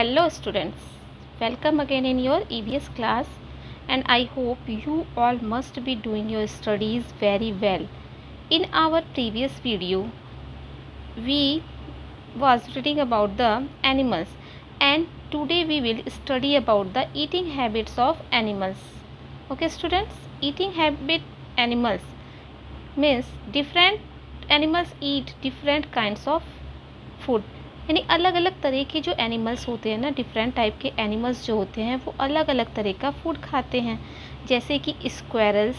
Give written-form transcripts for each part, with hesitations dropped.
Hello students, welcome again in your EVS class and I hope you all must be doing your studies very well. In our previous video, we was reading about the animals and today we will study about the eating habits of animals. Okay students, eating habit animals means different animals eat different kinds of food, यानी अलग अलग तरह के जो animals होते हैं ना, different type के एनिमल्स जो होते हैं वो अलग अलग तरह का फूड खाते हैं। जैसे कि स्क्वेरल्स,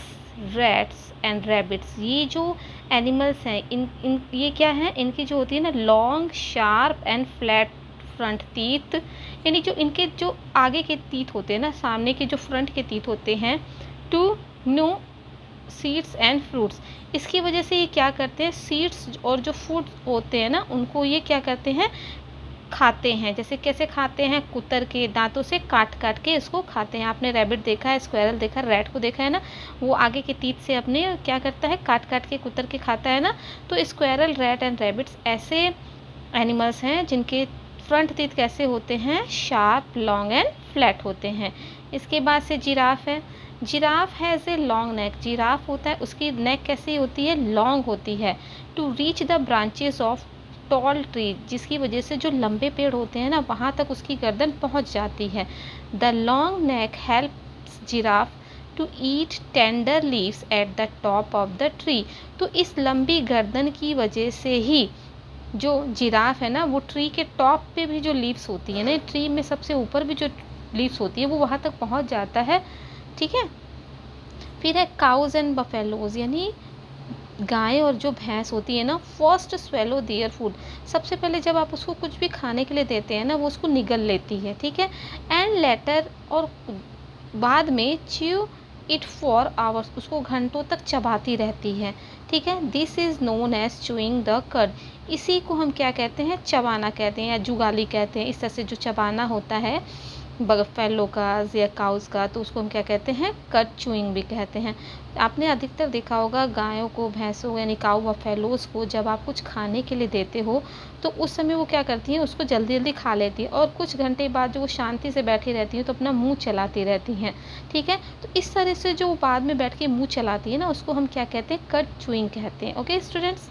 रैट्स एंड रैबिट्स, ये जो एनिमल्स हैं इन ये क्या हैं, इनकी जो होती है ना long sharp and flat front teeth, यानी जो इनके जो आगे के टीथ होते हैं ना, सामने के जो फ्रंट के टीथ होते हैं, to gnaw seeds and fruits. इसकी वजह से ये क्या करते हैं, सीड्स और जो फूड होते हैं ना उनको ये क्या करते हैं, खाते हैं। जैसे कैसे खाते हैं, कुतर के दांतों से काट काट के इसको खाते हैं। आपने रैबिट देखा है, स्क्वायरल देखा है, रैट को देखा है ना, वो आगे के टीथ से अपने क्या करता है, काट काट के कुतर के खाता है ना। तो स्क्वायरल, रैट एंड रैबिट्स ऐसे एनिमल्स हैं जिनके फ्रंट टीथ कैसे होते हैं, शार्प, लॉन्ग एंड फ्लैट होते हैं। इसके बाद से जिराफ है। Giraffe has a long neck. Giraffe होता है, उसकी नेक कैसी होती है, लॉन्ग होती है। To reach the branches of tall tree, जिसकी वजह से जो लंबे पेड़ होते हैं ना वहाँ तक उसकी गर्दन पहुँच जाती है। The long neck helps giraffe to eat tender leaves at the top of the tree. तो इस लंबी गर्दन की वजह से ही जो जिराफ है ना, वो ट्री के टॉप पे भी जो लीव्स होती है ना, ट्री में सबसे ऊपर भी जो लीव्स होती है वो वहाँ तक पहुँच जाता है। ठीक है। फिर है काउज एंड बफेलोज, यानी गाय और जो भैंस होती है ना, फर्स्ट स्वेलो देयर फूड। सबसे पहले जब आप उसको कुछ भी खाने के लिए देते हैं ना, वो उसको निगल लेती है। ठीक है। एंड लेटर, और बाद में च्यू इट फॉर आवर्स, उसको घंटों तक चबाती रहती है। ठीक है। This is known as chewing the cud. इसी को हम क्या कहते हैं, चबाना कहते हैं या जुगाली कहते हैं। इस तरह से जो चबाना होता है बफेलो का या काउस का, तो उसको हम क्या कहते हैं, कट चूइंग भी कहते हैं। आपने अधिकतर देखा होगा गायों को, भैंसों यानी काऊ बफेलोज को जब आप कुछ खाने के लिए देते हो तो उस समय वो क्या करती हैं, उसको जल्दी जल्दी खा लेती है और कुछ घंटे बाद जो वो शांति से बैठी रहती हैं तो अपना मुंह चलाती रहती हैं। ठीक है। तो इस तरह से जो बाद में बैठ के मुंह चलाती है ना, उसको हम क्या कहते हैं, कट चूइंग कहते हैं। Okay students.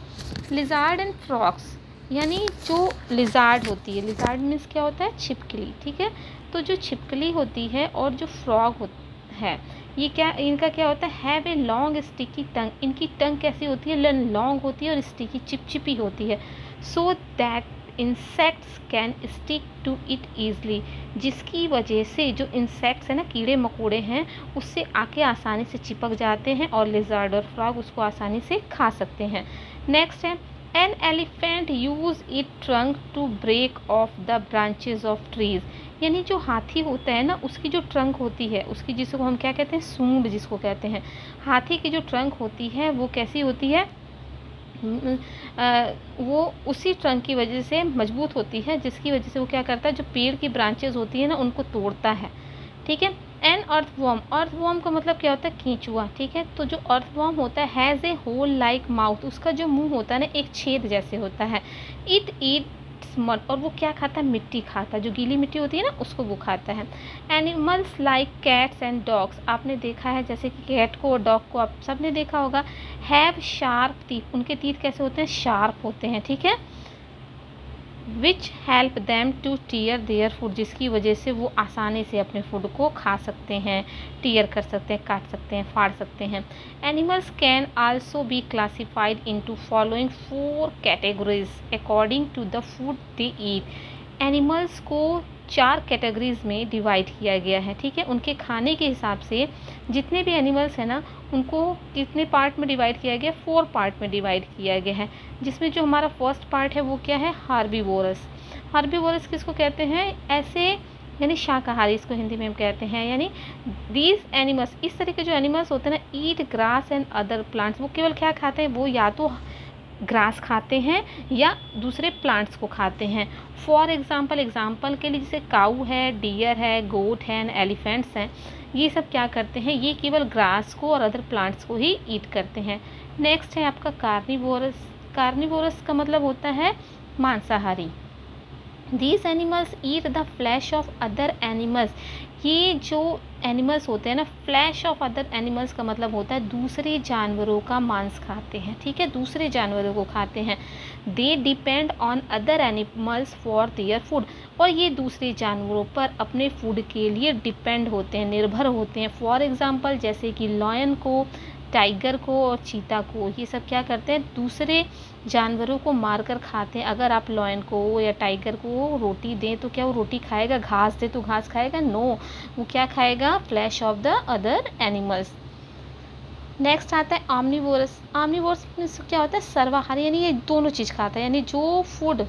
Lizard and frogs, यानी जो लिजार्ड होती है, लिजार्ड मीन्स क्या होता है, छिपकली। ठीक है। तो जो छिपकली होती है और जो फ्रॉग है, ये क्या, इनका क्या होता है, have a long sticky tongue. इनकी टंग कैसी होती है, लॉन्ग होती है और स्टिकी, चिपचिपी होती है। So that insects can stick to it easily, जिसकी वजह से जो इंसेक्ट्स है ना, कीड़े मकोड़े हैं, उससे आके आसानी से चिपक जाते हैं और लिजर्ड और फ्रॉग उसको आसानी से खा सकते हैं। नेक्स्ट है an elephant use it trunk to break off the branches of trees, यानी जो हाथी होता है ना, उसकी जो ट्रंक होती है, उसकी जिसको हम क्या कहते हैं, सूंड जिसको कहते हैं, हाथी की जो ट्रंक होती है वो कैसी होती है, वो उसी ट्रंक की वजह से मजबूत होती है, जिसकी वजह से वो क्या करता है, जो पेड़ की ब्रांचेज होती है ना उनको तोड़ता है। ठीक है। एन अर्थवॉर्म, अर्थवॉर्म का मतलब क्या होता है, कीचुआ। ठीक है। तो जो अर्थवॉर्म होता है has a hole like mouth, उसका जो मुंह होता है ना एक छेद जैसे होता है। इट ईट्स मड, और वो क्या खाता है, मिट्टी खाता है, जो गीली मिट्टी होती है ना उसको वो खाता है। Animals like cats and dogs, आपने देखा है जैसे कि कैट को और डॉग को आप सब ने देखा होगा, हैव शार्प टीथ, उनके टीथ कैसे होते हैं, शार्प होते हैं। ठीक है। Which help them to tear their food, जिसकी वजह से वो आसानी से अपने फूड को खा सकते हैं, टीयर कर सकते हैं, काट सकते हैं, फाड़ सकते हैं। Animals can also be classified into following 4 categories according to the food they eat. Animals को 4 कैटेगरीज में डिवाइड किया गया है। ठीक है। उनके खाने के हिसाब से जितने भी एनिमल्स हैं ना, उनको कितने पार्ट में डिवाइड किया गया, 4 पार्ट में डिवाइड किया गया है। जिसमें जो हमारा फर्स्ट पार्ट है वो क्या है, हार्बीवोरस। हार्बीवोरस किसको कहते हैं, ऐसे यानी शाकाहारी, इसको हिंदी में हम कहते हैं। यानी दीज एनिमल्स, इस तरह के जो एनिमल्स होते हैं ना, ईट ग्रास एंड अदर प्लांट्स, वो केवल क्या खाते हैं, वो या तो ग्रास खाते हैं या दूसरे प्लांट्स को खाते हैं। फॉर एग्जाम्पल के लिए जैसे काऊ है, डियर है, गोट है, एलिफेंट्स हैं, ये सब क्या करते हैं, ये केवल ग्रास को और अदर प्लांट्स को ही ईट करते हैं। नेक्स्ट है आपका कार्निवोरस। कार्निवोरस का मतलब होता है मांसाहारी। These animals eat the flash of other animals. ये जो एनिमल्स होते हैं ना, फ्लैश ऑफ अदर एनिमल्स का मतलब होता है दूसरे जानवरों का मांस खाते हैं, ठीक है, दूसरे जानवरों को खाते हैं। They depend on other animals for their food. और ये दूसरे जानवरों पर अपने फूड के लिए डिपेंड होते हैं, निर्भर होते हैं। फॉर एग्ज़ाम्पल जैसे कि लॉयन को, टाइगर को और चीता को, ये सब क्या करते हैं, दूसरे जानवरों को मारकर खाते हैं। अगर आप लॉयन को या टाइगर को रोटी दें तो क्या वो रोटी खाएगा? घास दे तो घास खाएगा? नो, वो क्या खाएगा? Flash of the other animals. Next आता है ऑमनीवोरस। ऑमनीवोरस मीन्स क्या होता है? सर्वाहारी, यानी ये दोनों चीज़ खाता है। यानी जो फूड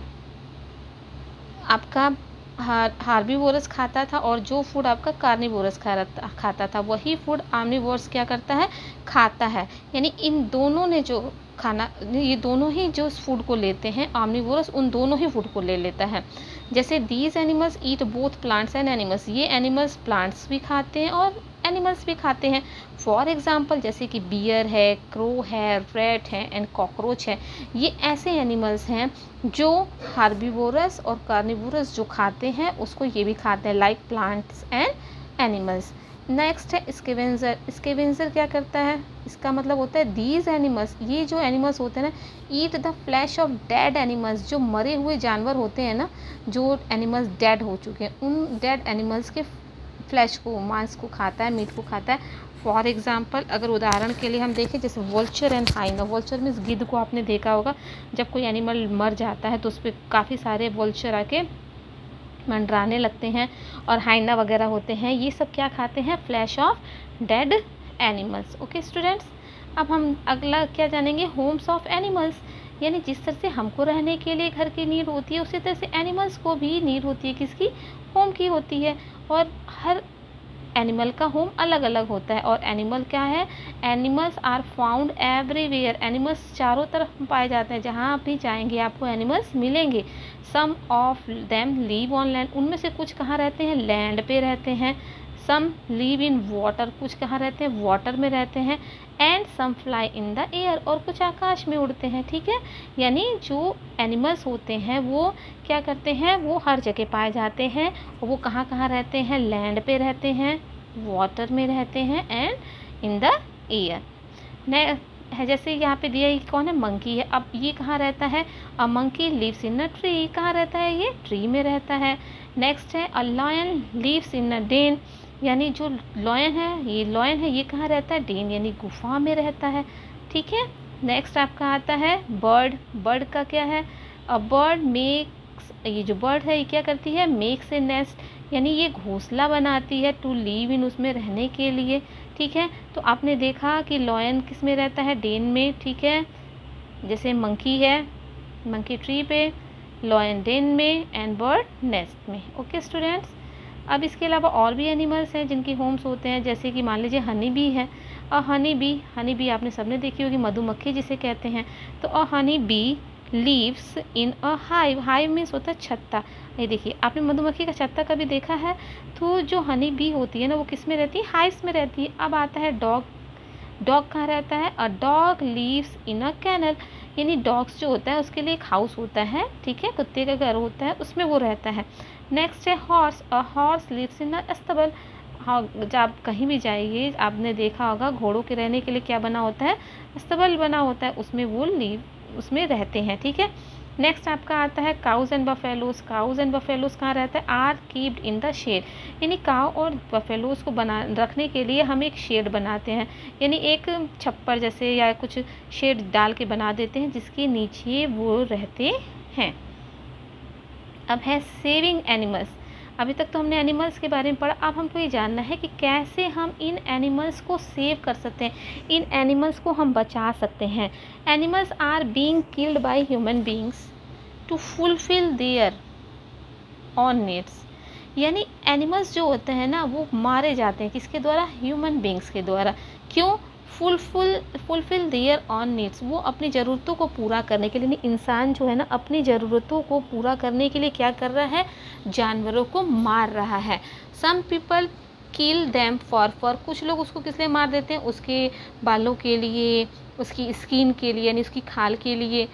आपका हार्बीवोरस खाता था और जो फूड आपका कार्निवोरस खाता था, वही फूड ऑमनीवोरस क्या करता है? खाता है। यानी इन दोनों ने जो खाना, ये दोनों ही जो फूड को लेते हैं, ऑमनीवोरस उन दोनों ही फूड को ले लेता है। जैसे these animals eat both plants and animals. ये एनिमल्स प्लांट्स भी खाते हैं और एनिमल्स भी खाते हैं। फॉर एग्जाम्पल जैसे कि बियर है, क्रो है, रैट है एंड कॉकरोच है। ये ऐसे एनिमल्स हैं जो हार्बीवोरस और कार्निवोरस जो खाते हैं उसको ये भी खाते हैं, like plants and animals. Next है स्केवेंजर। स्केवेंजर क्या करता है? इसका मतलब होता है दीज एनिमल्स, ये जो एनिमल्स होते हैं ना, eat the flash of dead animals. जो मरे हुए जानवर होते हैं ना, जो एनिमल्स डेड हो चुके हैं, उन डेड एनिमल्स के फ्लैश को, मांस को खाता है, मीट को खाता है। फॉर एग्जाम्पल अगर उदाहरण के लिए हम देखें, जैसे वोल्चर एंड हाइना। वोल्चर मीन्स गिद्ध को आपने देखा होगा, जब कोई एनिमल मर जाता है तो उस पर काफ़ी सारे वोल्चर आके मंडराने लगते हैं, और हाइना वगैरह होते हैं। ये सब क्या खाते हैं? Flash of dead animals. Okay students, अब हम अगला क्या जानेंगे? Holmes of animals. यानी जिस तरह से हमको रहने के लिए घर की नीड होती है, उसी तरह से एनिमल्स को भी नीड होती है। किसकी? होम की होती है। और हर एनिमल का होम अलग अलग होता है। और एनिमल क्या है? Animals are found everywhere. Animals चारों तरफ पाए जाते हैं, जहाँ आप भी जाएंगे आपको एनिमल्स मिलेंगे। Some of them live on land. उनमें से कुछ कहाँ रहते हैं? लैंड पे रहते हैं। Some live in water. कुछ कहाँ रहते हैं? वाटर में रहते हैं। And some fly in the air. और कुछ आकाश में उड़ते हैं, ठीक है। यानी जो एनिमल्स होते हैं वो क्या करते हैं? वो हर जगह पाए जाते हैं। और वो कहाँ कहाँ रहते हैं? लैंड पे रहते हैं, वाटर में रहते हैं एंड इन द एयर। ने है जैसे यहाँ पे दिया, ये कौन है? मंकी है। अब ये कहाँ रहता है? A monkey lives in a tree. कहाँ रहता है? ये ट्री में रहता है। नेक्स्ट है a lion lives in a den. यानी जो लॉयन है, ये लॉयन है, ये कहाँ रहता है? डेन यानी गुफा में रहता है, ठीक है। नेक्स्ट आपका आता है बर्ड। बर्ड का क्या है? अ बर्ड मेक्स, ये जो बर्ड है ये क्या करती है? Makes a nest. यानी ये घोंसला बनाती है, टू लिव इन, उसमें रहने के लिए, ठीक है। तो आपने देखा कि लॉयन किस में रहता है? डेन में, ठीक है। जैसे मंकी है, मंकी ट्री पे, लॉयन डेन में एंड बर्ड नेस्ट में। ओके स्टूडेंट्स, अब इसके अलावा और भी एनिमल्स हैं जिनकी होम्स होते हैं, जैसे कि मान लीजिए हनी बी है। और हनी बी आपने सबने देखी होगी, मधुमक्खी जिसे कहते हैं। तो a honey bee lives in a hive. Hive means होता है छत्ता। ये देखिए, आपने मधुमक्खी का छत्ता कभी देखा है? तो जो हनी बी होती है ना, वो किस में रहती है? हाइव्स में रहती है। अब आता है डॉग। डॉग कहाँ रहता है? A dog lives in a kennel. यानी डॉग्स जो होता है उसके लिए एक हाउस होता है, ठीक है, कुत्ते का घर होता है, उसमें वो रहता है। नेक्स्ट है horse. A horse lives in a अस्तबल। हाँ, जब आप कहीं भी जाइए आपने देखा होगा घोड़ों के रहने के लिए क्या बना होता है? अस्तबल बना होता है, उसमें वो उसमें रहते हैं, ठीक है। नेक्स्ट आपका आता है cows and buffaloes. Cows and buffaloes कहाँ रहता है? Are kept in the shed. यानी काउ और बफेलोज को बना रखने के लिए हम एक शेड बनाते हैं, यानी एक छप्पर जैसे या कुछ शेड डाल के बना देते हैं जिसके नीचे वो रहते हैं। अब है सेविंग एनिमल्स। अभी तक तो हमने एनिमल्स के बारे में पढ़ा, अब हमको ये जानना है कि कैसे हम इन एनिमल्स को सेव कर सकते हैं, इन एनिमल्स को हम बचा सकते हैं। Animals are being killed by human beings to fulfil their own needs. यानी एनिमल्स जो होते हैं ना, वो मारे जाते हैं किसके द्वारा? ह्यूमन बींग्स के द्वारा। क्यों? Fulfil their own needs. वो अपनी ज़रूरतों को पूरा करने के लिए, इंसान जो है ना अपनी ज़रूरतों को पूरा करने के लिए क्या कर रहा है? जानवरों को मार रहा है। Some people kill them for कुछ लोग उसको किस लिए मार देते हैं? उसके बालों के लिए, उसकी स्किन के लिए, यानी उसकी खाल के लिए,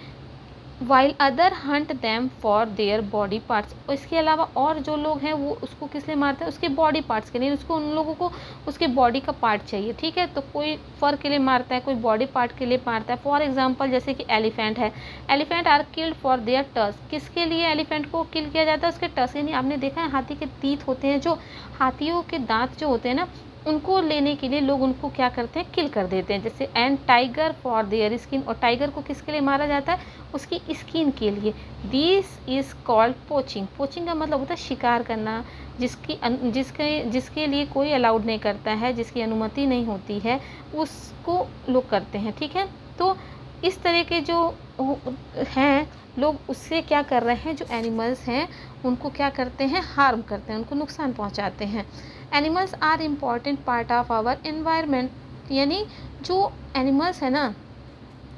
while other Hunt them for their body parts. इसके अलावा और जो लोग हैं वो उसको किस लिए मारते हैं, उसके बॉडी पार्ट्स के लिए, उसको उन लोगों को उसके बॉडी का पार्ट चाहिए, ठीक है। तो कोई फर के लिए मारता है, कोई बॉडी पार्ट के लिए मारता है। फॉर एग्जाम्पल जैसे कि एलिफेंट है, elephant are killed for their tusk. किसके लिए एलिफेंट को किल किया जाता है, उसके टस्क, यानी आपने देखा है हाथी के तीत होते हैं, जो हाथियों के दांत जो होते हैं ना, उनको लेने के लिए लोग उनको क्या करते हैं, किल कर देते हैं। जैसे and tiger for their skin, और टाइगर को किसके लिए मारा जाता है, उसकी स्किन के लिए। This is called poaching. Poaching का मतलब होता है शिकार करना, जिसके लिए कोई अलाउड नहीं करता है, जिसकी अनुमति नहीं होती है, उसको लोग करते हैं, ठीक है। तो इस तरह के जो हैं लोग, उससे क्या कर रहे हैं, जो एनिमल्स हैं उनको क्या करते हैं, हार्म करते हैं, उनको नुकसान पहुंचाते हैं। Animals are important part of our environment, यानी जो एनिमल्स है ना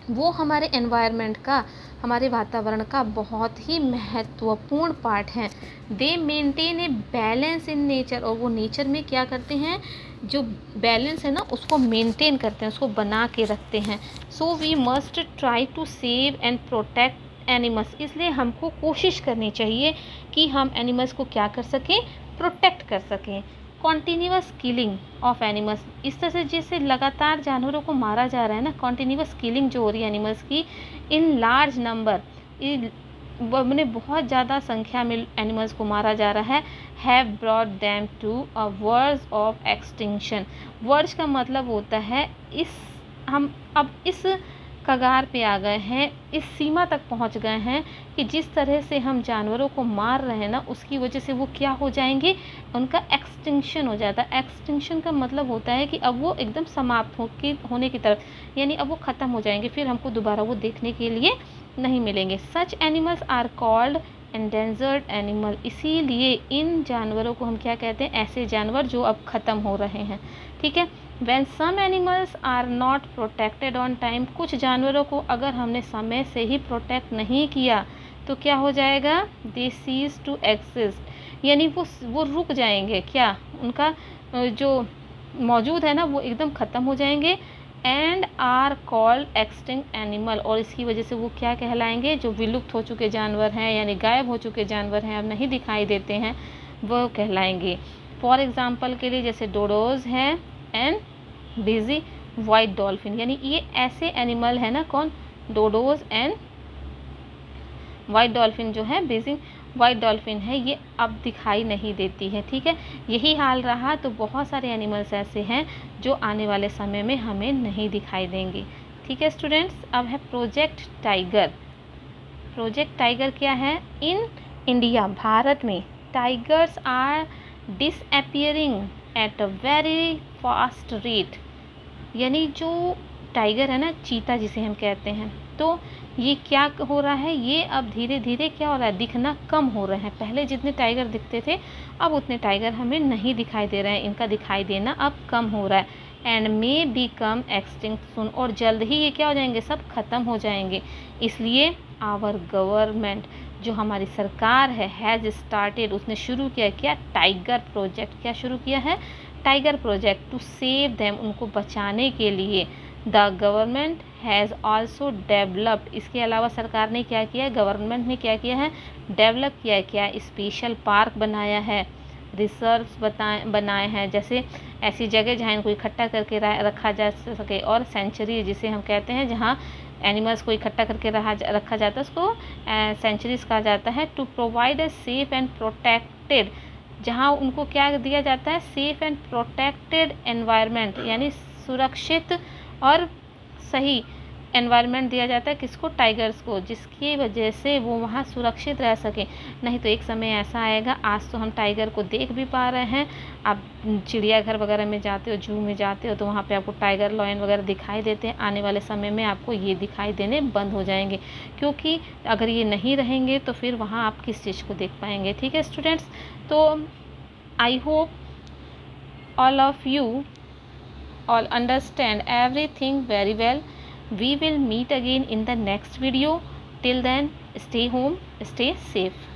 वो हमारे एनवायरनमेंट का, हमारे वातावरण का बहुत ही महत्वपूर्ण पार्ट हैं। दे maintain a balance in nature, और वो नेचर में क्या करते हैं, जो बैलेंस है ना उसको मेंटेन करते हैं, उसको बना के रखते हैं। So we must try to save and protect animals. इसलिए हमको कोशिश करनी चाहिए कि हम एनिमल्स को क्या कर सकें, प्रोटेक्ट कर सकें। कॉन्टीन्यूअस किलिंग ऑफ एनिमल्स, इस तरह से जैसे लगातार जानवरों को मारा जा रहा है ना, कॉन्टीन्यूअस किलिंग जो हो रही है एनिमल्स की इन लार्ज नंबर, मैंने बहुत ज़्यादा संख्या में एनिमल्स को मारा जा रहा है, have brought them to a verge of extinction. Verge का मतलब होता है हम अब इस कगार पे आ गए हैं, इस सीमा तक पहुंच गए हैं कि जिस तरह से हम जानवरों को मार रहे हैं ना, उसकी वजह से वो क्या हो जाएंगे, उनका एक्सटिंक्शन हो जाता है। एक्सटिंक्शन का मतलब होता है कि अब वो एकदम समाप्त होने की तरफ, यानी अब वो ख़त्म हो जाएंगे, फिर हमको दोबारा वो देखने के लिए नहीं मिलेंगे। Such animals are called endangered animal, इसीलिए इन जानवरों को हम क्या कहते हैं, ऐसे जानवर जो अब ख़त्म हो रहे हैं, ठीक है। When some animals are not protected on time, कुछ जानवरों को अगर हमने समय से ही प्रोटेक्ट नहीं किया तो क्या हो जाएगा, they cease to exist, यानी वो रुक जाएंगे, क्या उनका जो मौजूद है ना वो एकदम ख़त्म हो जाएंगे। And are called extinct animal, और इसकी वजह से वो क्या कहलाएंगे, जो विलुप्त हो चुके जानवर हैं, यानी गायब हो चुके जानवर हैं, अब नहीं दिखाई देते हैं, वो कहलाएंगे। फॉर एग्जाम्पल के लिए जैसे डोडोज हैं एंड बिजी वाइट डॉल्फिन, यानी ये ऐसे एनिमल है ना, कौन, डोडोज एंड वाइट डॉल्फिन जो है, बिजी वाइट डॉल्फिन है, ये अब दिखाई नहीं देती है, ठीक है। यही हाल रहा तो बहुत सारे एनिमल्स ऐसे हैं जो आने वाले समय में हमें नहीं दिखाई देंगे, ठीक है स्टूडेंट्स। अब है प्रोजेक्ट टाइगर। प्रोजेक्ट टाइगर क्या है, इन इंडिया, भारत में tigers are disappearing at a very fast rate, यानी जो टाइगर है ना, चीता जिसे हम कहते हैं, तो ये क्या हो रहा है, ये अब धीरे धीरे क्या हो रहा है, दिखना कम हो रहे हैं। पहले जितने टाइगर दिखते थे अब उतने टाइगर हमें नहीं दिखाई दे रहे हैं, इनका दिखाई देना अब कम हो रहा है। एंड मे बिकम एक्सटिंक्ट सून, और जल्द ही ये क्या हो जाएंगे, सब खत्म हो जाएंगे। इसलिए आवर गवर्नमेंट, जो हमारी सरकार है, हैज़ स्टार्टेड, उसने शुरू किया क्या, टाइगर प्रोजेक्ट। क्या शुरू किया है, tiger project, to save them, उनको बचाने के लिए। The government has also developed, इसके अलावा सरकार ने क्या किया, गवर्नमेंट ने क्या किया है, डेवलप किया है, क्या स्पेशल पार्क बनाया है, रिसर्च बनाए हैं, जैसे ऐसी जगह जहाँ इनको इकट्ठा करके रखा जा सके, और सेंचुरी जिसे हम कहते हैं, जहाँ एनिमल्स को इकट्ठा करके रखा जाता है, उसको सेंचुरीज कहा जाता है। To provide a safe and protected, जहाँ उनको क्या दिया जाता है, सेफ एंड प्रोटेक्टेड एनवायरनमेंट, यानी सुरक्षित और सही एनवायरनमेंट दिया जाता है, किसको, टाइगर्स को, जिसकी वजह से वो वहाँ सुरक्षित रह सके। नहीं तो एक समय ऐसा आएगा, आज तो हम टाइगर को देख भी पा रहे हैं, आप चिड़ियाघर वगैरह में जाते हो, जू में जाते हो, तो वहाँ पे आपको टाइगर लायन वगैरह दिखाई देते हैं। आने वाले समय में आपको ये दिखाई देने बंद हो जाएंगे, क्योंकि अगर ये नहीं रहेंगे तो फिर वहाँ आप किस चीज़ को देख पाएंगे, ठीक है स्टूडेंट्स। तो I hope all of you all understand everything very well. We will meet again in the next video. Till then, stay home, stay safe.